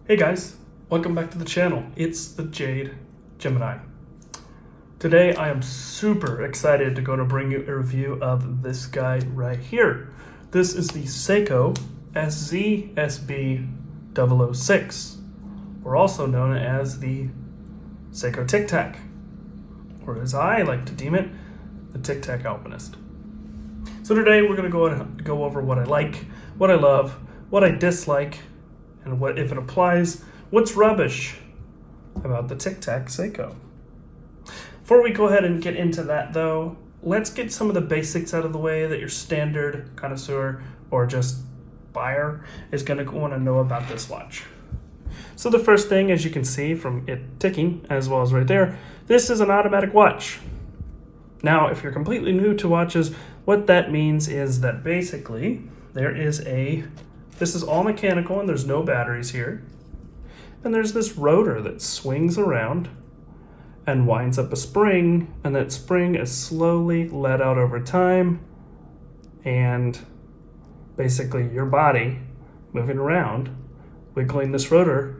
Hey guys, welcome back to the channel. It's the Jade Gemini. Today I am super excited to bring you a review of this guy right here. This is the Seiko SZSB006, or also known as the Seiko TicTac, or as I like to deem it, the TicTac Alpinist. So today we're going to go over what I like, what I love, what I dislike, and what, if it applies, what's rubbish about the TicTac Seiko. Before we go ahead and get into that though, let's get some of the basics out of the way that your standard connoisseur or just buyer is going to want to know about this watch. So the first thing, as you can see from it ticking as well as right there, this is an automatic watch. Now, if you're completely new to watches, what that means is that basically this is all mechanical and there's no batteries here. And there's this rotor that swings around and winds up a spring, and that spring is slowly let out over time, and basically your body moving around, rotating this rotor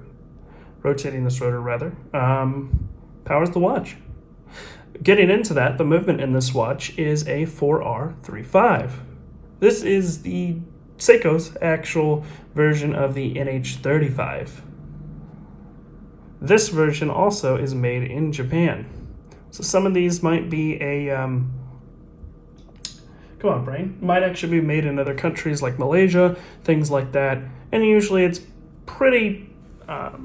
rather, powers the watch. Getting into that, the movement in this watch is a 4R35. This is the Seiko's actual version of the NH35. This version also is made in Japan. So some of these might be might actually be made in other countries like Malaysia, things like that. And usually it's pretty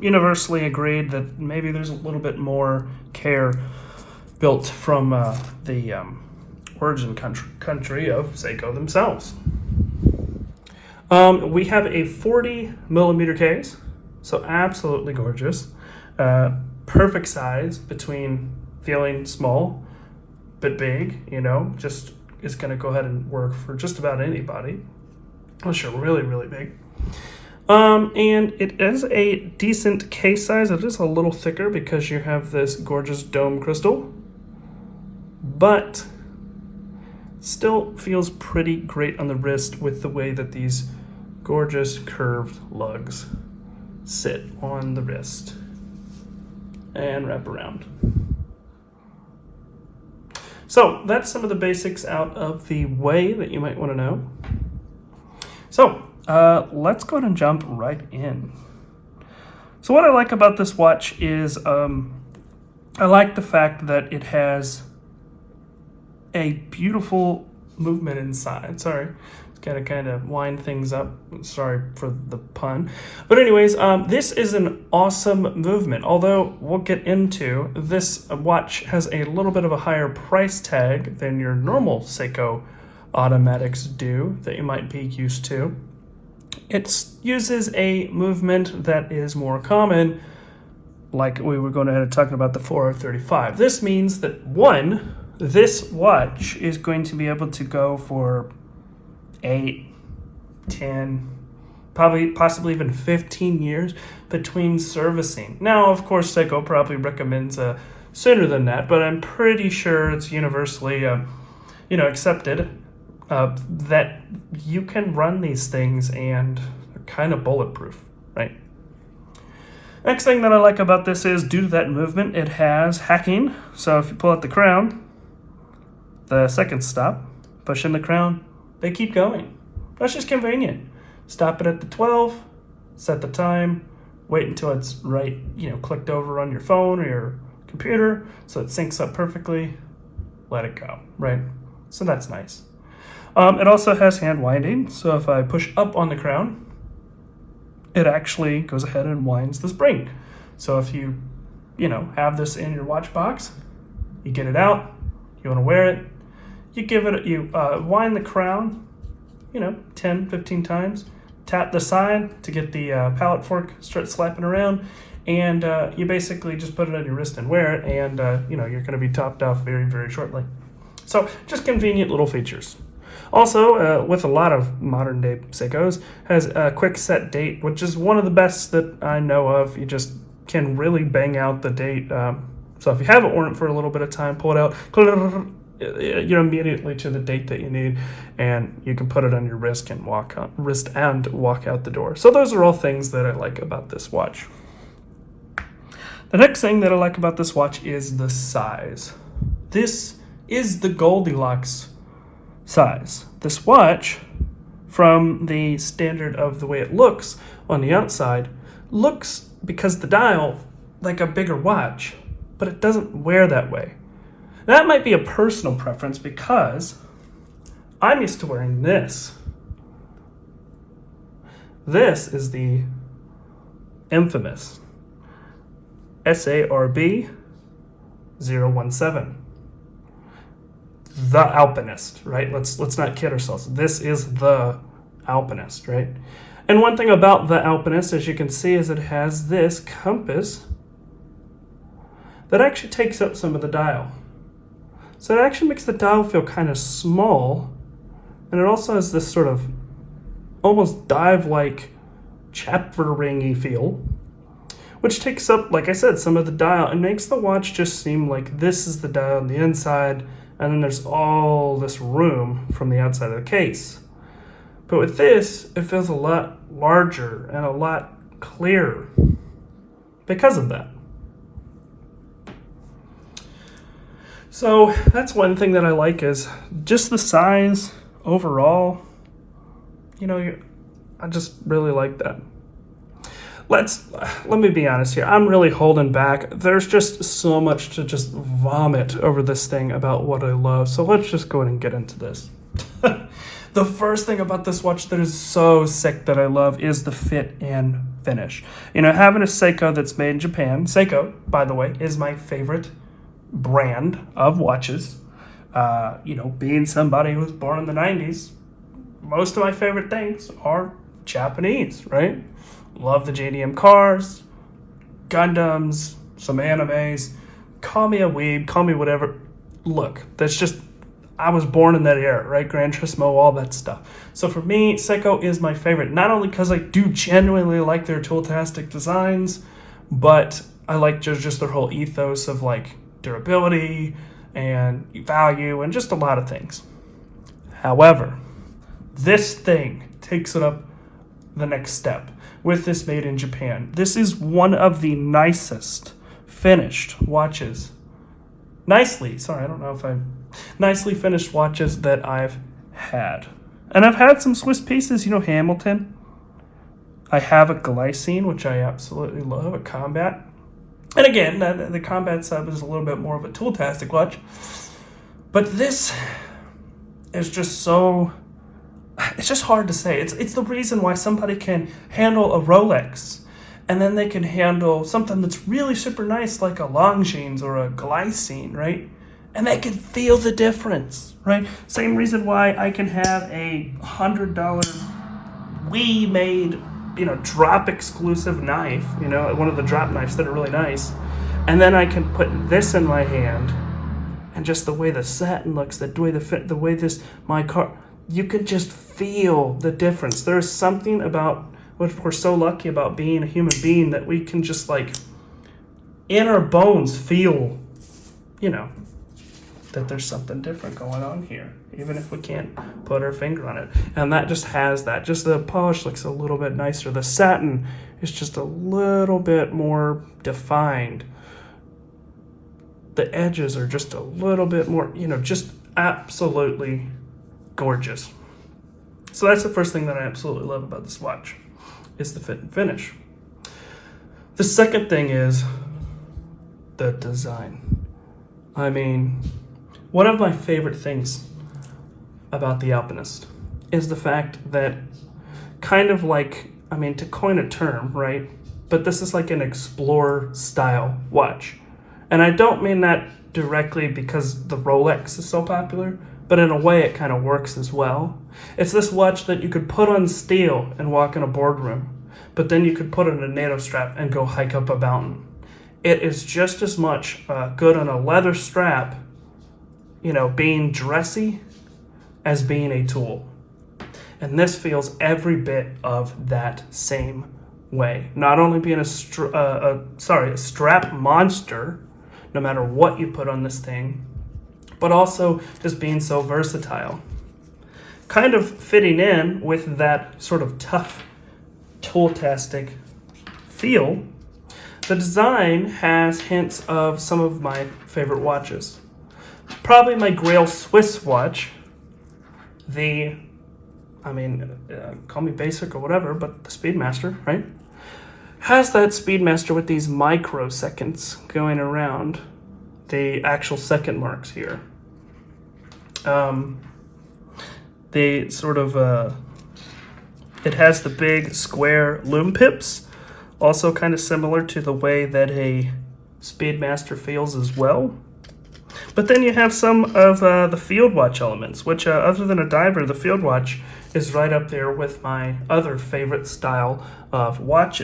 universally agreed that maybe there's a little bit more care built from the origin country of Seiko themselves. We have a 40 millimeter case, so absolutely gorgeous. Perfect size between feeling small but big, just is going to go ahead and work for just about anybody, unless you're really, really big. And it is a decent case size. It is a little thicker because you have this gorgeous dome crystal, but still feels pretty great on the wrist with the way that these gorgeous curved lugs sit on the wrist and wrap around. So that's some of the basics out of the way that you might want to know. So let's go ahead and jump right in. So what I like about this watch is I like the fact that it has a beautiful movement inside. Sorry, it's got to kind of wind things up. Sorry for the pun. But anyways, this is an awesome movement. Although we'll get into, this watch has a little bit of a higher price tag than your normal Seiko automatics do that you might be used to. It uses a movement that is more common, like we were going ahead and talking about the 4R35. This means that this watch is going to be able to go for 8, 10, possibly even 15 years between servicing. Now, of course, Seiko probably recommends sooner than that, but I'm pretty sure it's universally, accepted that you can run these things and they're kind of bulletproof, right? Next thing that I like about this is, due to that movement, it has hacking. So if you pull out the crown, the seconds stop, push in the crown, they keep going. That's just convenient. Stop it at the 12, set the time, wait until it's right, clicked over on your phone or your computer so it syncs up perfectly, let it go, right? So that's nice. It also has hand winding, so if I push up on the crown, it actually goes ahead and winds the spring. So if you, have this in your watch box, you get it out, you want to wear it, you wind the crown, 10, 15 times, tap the side to get the pallet fork start slapping around, and you basically just put it on your wrist and wear it, and you're going to be topped off very, very shortly. So just convenient little features. Also, with a lot of modern day Seikos, has a quick set date, which is one of the best that I know of. You just can really bang out the date. So if you haven't worn it for a little bit of time, pull it out, immediately to the date that you need, and you can put it on your wrist and walk out the door. So those are all things that I like about this watch. The next thing that I like about this watch is the size. This is the Goldilocks size. This watch, from the standard of the way it looks on the outside, looks, because the dial, like a bigger watch, but it doesn't wear that way. That might be a personal preference because I'm used to wearing this. This is the infamous SARB017, the Alpinist, right? Let's not kid ourselves. This is the Alpinist, right? And one thing about the Alpinist, as you can see, is it has this compass that actually takes up some of the dial. So it actually makes the dial feel kind of small, and it also has this sort of almost dive-like chamfer-ringy feel, which takes up, like I said, some of the dial and makes the watch just seem like this is the dial on the inside, and then there's all this room from the outside of the case. But with this, it feels a lot larger and a lot clearer because of that. So that's one thing that I like, is just the size overall. I just really like that. Let me be honest here. I'm really holding back. There's just so much to just vomit over this thing about what I love. So let's just go ahead and get into this. The first thing about this watch that is so sick that I love is the fit and finish. Having a Seiko that's made in Japan. Seiko, by the way, is my favorite brand of watches. Being somebody who was born in the 90s, most of my favorite things are Japanese, right? Love the JDM cars, Gundams, some animes. Call me a weeb, call me whatever. Look, I was born in that era, right? Gran Turismo, all that stuff. So for me, Seiko is my favorite, not only because I do genuinely like their tool-tastic designs, but I like just their whole ethos of like durability and value and just a lot of things. However, this thing takes it up the next step with this made in Japan. This is one of the nicest finished watches. Nicely finished watches that I've had. And I've had some Swiss pieces, Hamilton. I have a Glycine, which I absolutely love, a Combat. And again, the Combat sub is a little bit more of a tool-tastic watch. But this is just so... It's just hard to say. It's the reason why somebody can handle a Rolex, and then they can handle something that's really super nice like a Longines or a Glycine, right? And they can feel the difference, right? Same reason why I can have a $100 we-made, drop exclusive knife, one of the drop knives that are really nice, and then I can put this in my hand, and just the way the satin looks, the way my car, you can just feel the difference. There's something about what we're so lucky about being a human being, that we can just in our bones feel, that there's something different going on here, even if we can't put our finger on it. And that just has that. Just the polish looks a little bit nicer. The satin is just a little bit more defined. The edges are just a little bit more, just absolutely gorgeous. So that's the first thing that I absolutely love about this watch, is the fit and finish. The second thing is the design. One of my favorite things about the Alpinist is the fact that to coin a term, right? But this is like an explorer style watch. And I don't mean that directly because the Rolex is so popular, but in a way it kind of works as well. It's this watch that you could put on steel and walk in a boardroom, but then you could put it in a NATO strap and go hike up a mountain. It is just as much good on a leather strap, being dressy, as being a tool. And this feels every bit of that same way. Not only being a strap monster, no matter what you put on this thing, but also just being so versatile. Kind of fitting in with that sort of tough, tool-tastic feel, the design has hints of some of my favorite watches. Probably my Grail Swiss watch, call me basic or whatever, but the Speedmaster, right? Has that Speedmaster with these microseconds going around the actual second marks here. It has the big square lume pips, also kind of similar to the way that a Speedmaster feels as well. But then you have some of the field watch elements, which other than a diver, the field watch is right up there with my other favorite style of watch.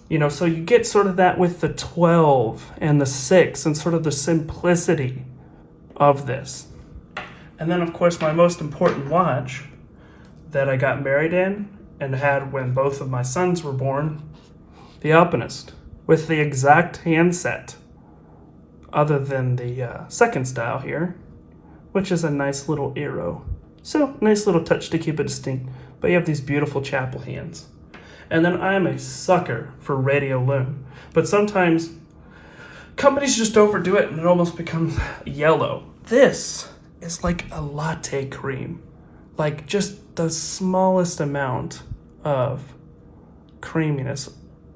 You know, so you get sort of that with the 12 and the 6 and sort of the simplicity of this. And then, of course, my most important watch that I got married in and had when both of my sons were born, the Alpinist, with the exact handset, other than the second style here, which is a nice little arrow. So, nice little touch to keep it distinct. But you have these beautiful chapel hands. And then I'm a sucker for radio lume. But sometimes companies just overdo it and it almost becomes yellow. This is like a latte cream. Like just the smallest amount of creaminess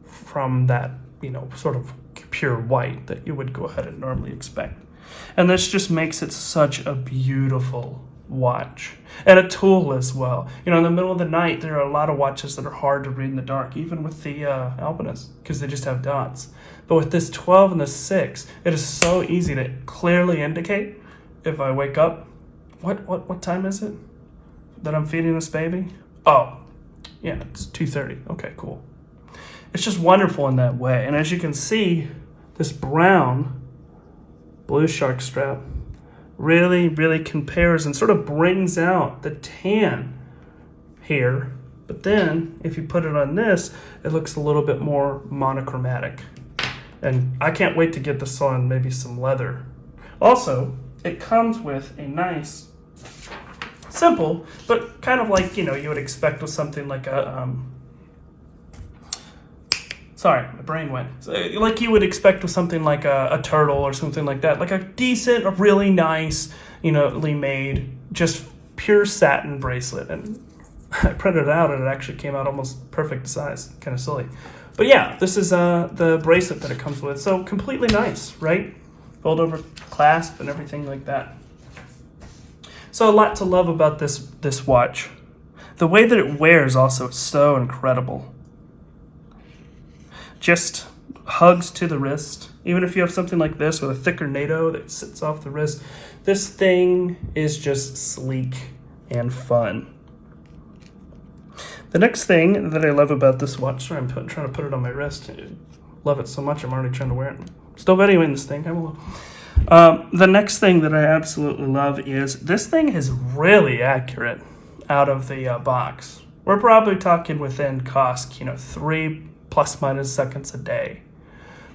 from that, you know, sort of pure white that you would go ahead and normally expect. And this just makes it such a beautiful watch and a tool as well. You know, in the middle of the night, there are a lot of watches that are hard to read in the dark, even with the Alpinist, because they just have dots. But with this 12 and the 6, it is so easy to clearly indicate if I wake up, what time is it that I'm feeding this baby? Oh, yeah, it's 2:30. Okay, cool. It's just wonderful in that way. And as you can see, this brown blue shark strap really, really compares and sort of brings out the tan here. But then, if you put it on this, it looks a little bit more monochromatic. And I can't wait to get this on maybe some leather. Also, it comes with a nice, simple, but kind of like, you know, you would expect with something like a, sorry, my brain went. So, like you would expect with something like a turtle or something like that. Like a decent, a really nice, you know, made, just pure satin bracelet. And I printed it out and it actually came out almost perfect size. Kind of silly. But yeah, this is the bracelet that it comes with. So completely nice, right? Fold over clasp and everything like that. So a lot to love about this watch. The way that it wears also is so incredible. Just hugs to the wrist. Even if you have something like this with a thicker NATO that sits off the wrist, this thing is just sleek and fun. The next thing that I love about this watch, sorry, I'm trying to put it on my wrist. I love it so much, I'm already trying to wear it. Still videoing this thing. The next thing that I absolutely love is this thing is really accurate out of the box. We're probably talking within cost, you know, 3 plus/minus seconds a day,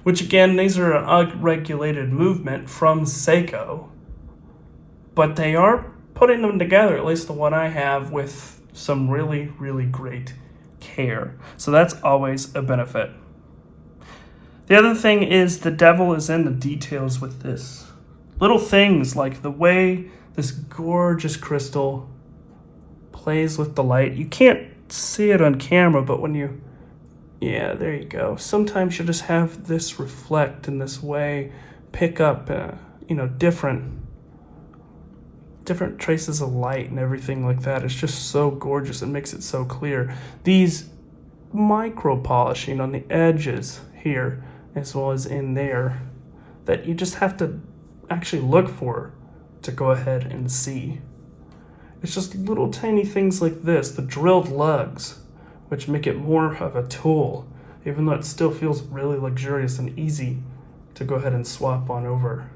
which again, these are an unregulated movement from Seiko, but they are putting them together, at least the one I have, with some really, really great care. So that's always a benefit. The other thing is the devil is in the details with this. Little things like the way this gorgeous crystal plays with the light. You can't see it on camera, but when you, yeah, there you go. Sometimes you just have this reflect in this way, pick up, you know, different traces of light and everything like that. It's just so gorgeous. It makes it so clear. These micro polishing on the edges here, as well as in there, that you just have to actually look for to go ahead and see. It's just little tiny things like this, the drilled lugs, which make it more of a tool, even though it still feels really luxurious and easy to go ahead and swap on over.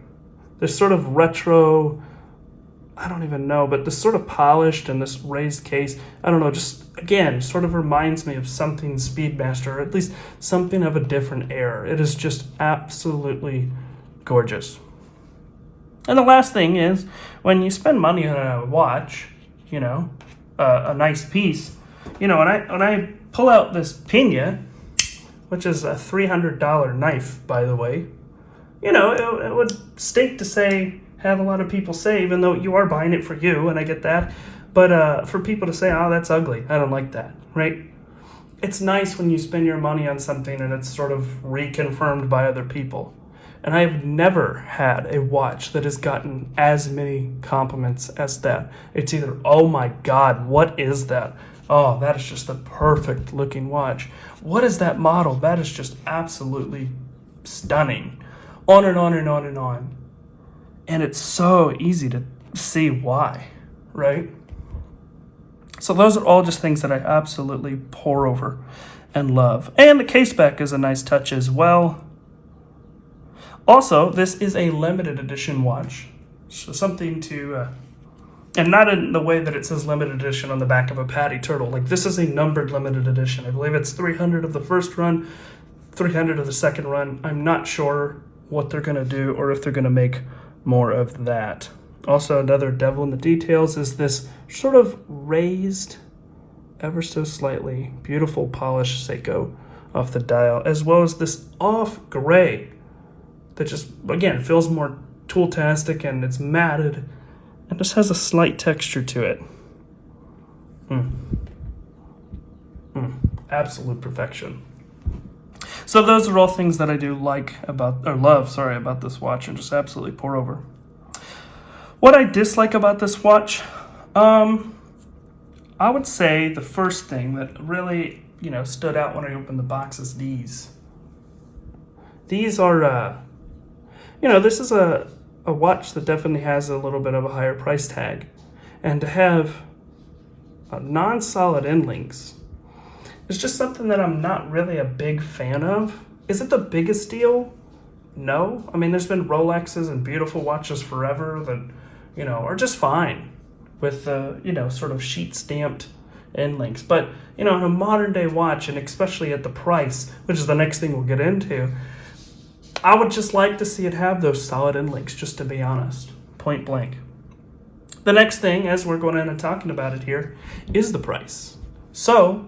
There's sort of retro, I don't even know, but this sort of polished and this raised case, I don't know, just again, sort of reminds me of something Speedmaster, or at least something of a different era. It is just absolutely gorgeous. And the last thing is, when you spend money on a watch, you know, a nice piece, you know, when I pull out this Pina, which is a $300 knife, by the way, you know, it would stink to say, have a lot of people say, even though you are buying it for you, and I get that, but for people to say, oh, that's ugly, I don't like that, right? It's nice when you spend your money on something and it's sort of reconfirmed by other people. And I've never had a watch that has gotten as many compliments as that. It's either, oh my God, what is that? Oh, that is just the perfect looking watch. What is that model? That is just absolutely stunning. On and on and on and on. And it's so easy to see why, right? So those are all just things that I absolutely pour over and love. And the case back is a nice touch as well. Also, this is a limited edition watch, so something to, and not in the way that it says limited edition on the back of a Patty Turtle. Like, this is a numbered limited edition. I believe it's 300 of the first run, 300 of the second run. I'm not sure what they're going to do or if they're going to make more of that. Also, another devil in the details is this sort of raised, ever so slightly, beautiful polished Seiko off the dial, as well as this off gray that just, again, feels more tool-tastic, and it's matted and just has a slight texture to it. Absolute perfection. So those are all things that I do like about, or love, sorry, about this watch, and just absolutely pour over. What I dislike about this watch, I would say the first thing that really, you know, stood out when I opened the box is these. These are, you know, this is a watch that definitely has a little bit of a higher price tag. And to have non-solid end links is just something that I'm not really a big fan of. Is it the biggest deal? No. I mean, there's been Rolexes and beautiful watches forever that, you know, are just fine with, you know, sort of sheet stamped end links. But, you know, in a modern day watch, and especially at the price, which is the next thing we'll get into, I would just like to see it have those solid end links, just to be honest, point blank. The next thing, as we're going in and talking about it here, is the price. So,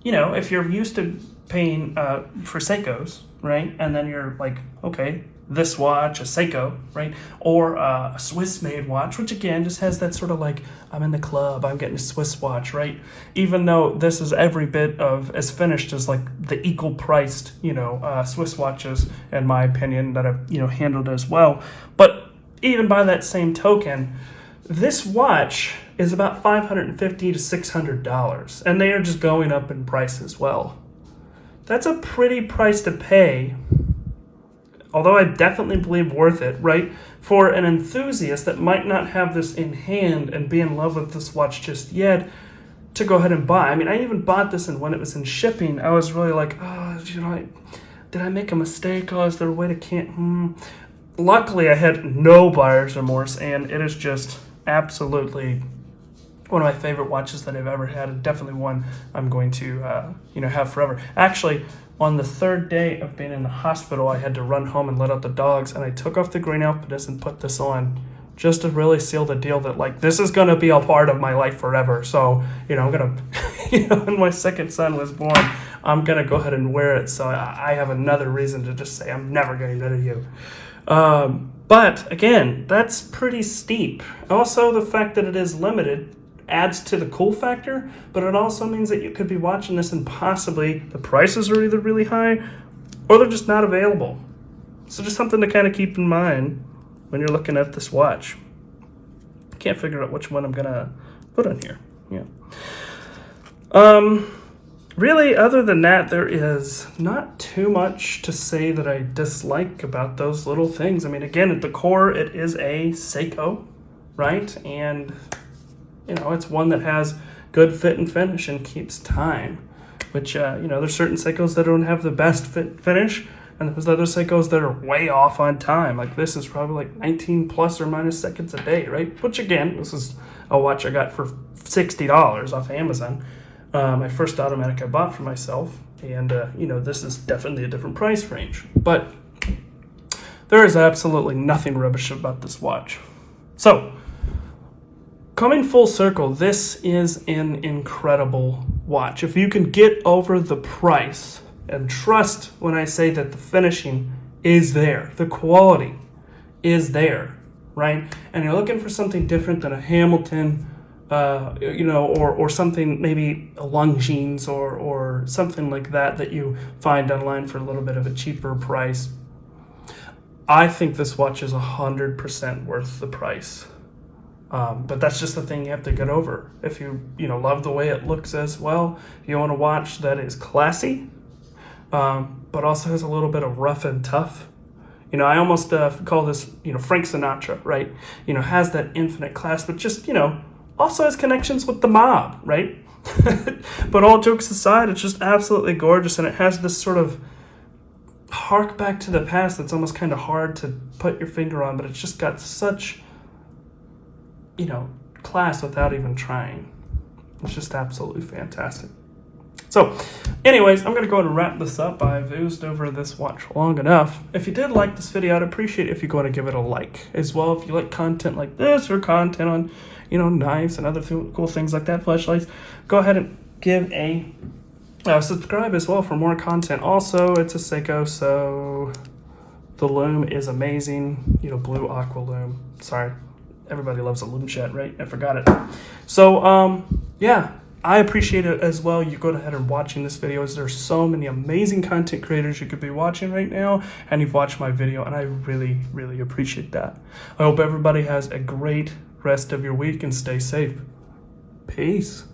you know, if you're used to paying for Seikos, right, and then you're like, okay, this watch, a Seiko, right, or a Swiss-made watch, which again just has that sort of like, I'm in the club, I'm getting a Swiss watch, right? Even though this is every bit of as finished as like the equal priced, you know, Swiss watches, in my opinion, that I've, you know, handled as well. But even by that same token, this watch is about $550 to $600, and they are just going up in price as well. That's a pretty price to pay, although I definitely believe worth it, right? For an enthusiast that might not have this in hand and be in love with this watch just yet, to go ahead and buy. I mean, I even bought this, and when it was in shipping, I was really like, oh, you know, did I make a mistake? Oh, is there a way to Luckily, I had no buyer's remorse, and it is just absolutely one of my favorite watches that I've ever had, and definitely one I'm going to, you know, have forever. Actually, on the third day of being in the hospital, I had to run home and let out the dogs, and I took off the green Alpinist and put this on just to really seal the deal that, like, this is going to be a part of my life forever. So, you know, I'm going to, you know, when my second son was born, I'm going to go ahead and wear it. So I have another reason to just say I'm never getting rid of you. But again, that's pretty steep. Also, the fact that it is limited adds to the cool factor, but it also means that you could be watching this and possibly the prices are either really high or they're just not available. So just something to kind of keep in mind when you're looking at this watch. I can't figure out which one I'm gonna put on here. Yeah. Really, other than that, there is not too much to say that I dislike about those little things. I mean, again, at the core, it is a Seiko, right? And you know, it's one that has good fit and finish and keeps time, which, you know, there's certain Seikos that don't have the best fit finish, and there's other Seikos that are way off on time. Like this is probably like 19 plus or minus seconds a day, right? Which again, this is a watch I got for $60 off Amazon. My first automatic I bought for myself, and, you know, this is definitely a different price range. But there is absolutely nothing rubbish about this watch. So, coming full circle, this is an incredible watch. If you can get over the price, and trust when I say that the finishing is there, the quality is there, right? And you're looking for something different than a Hamilton, you know, or something, maybe a Longines or something like that you find online for a little bit of a cheaper price. I think this watch is 100% worth the price. But that's just the thing you have to get over. If you love the way it looks as well, you want a watch that is classy, but also has a little bit of rough and tough. I almost call this, Frank Sinatra, right? Has that infinite class, but just, also has connections with the mob, right? But all jokes aside, it's just absolutely gorgeous, and it has this sort of hark back to the past that's almost kind of hard to put your finger on, but it's just got such, class without even trying. It's just absolutely fantastic. So, anyways, I'm going to go ahead and wrap this up. I've oozed over this watch long enough. If you did like this video, I'd appreciate it if you go ahead and give it a like. As well, if you like content like this or content on, knives and other cool things like that, flashlights, go ahead and give a subscribe as well for more content. Also, it's a Seiko, so the lume is amazing. Blue aqua lume. Sorry. Everybody loves a lume chat, right? I forgot it. So, yeah, I appreciate it as well. You go ahead and watching this video, as there's so many amazing content creators you could be watching right now, and you've watched my video, and I really, really appreciate that. I hope everybody has a great rest of your week and stay safe. Peace.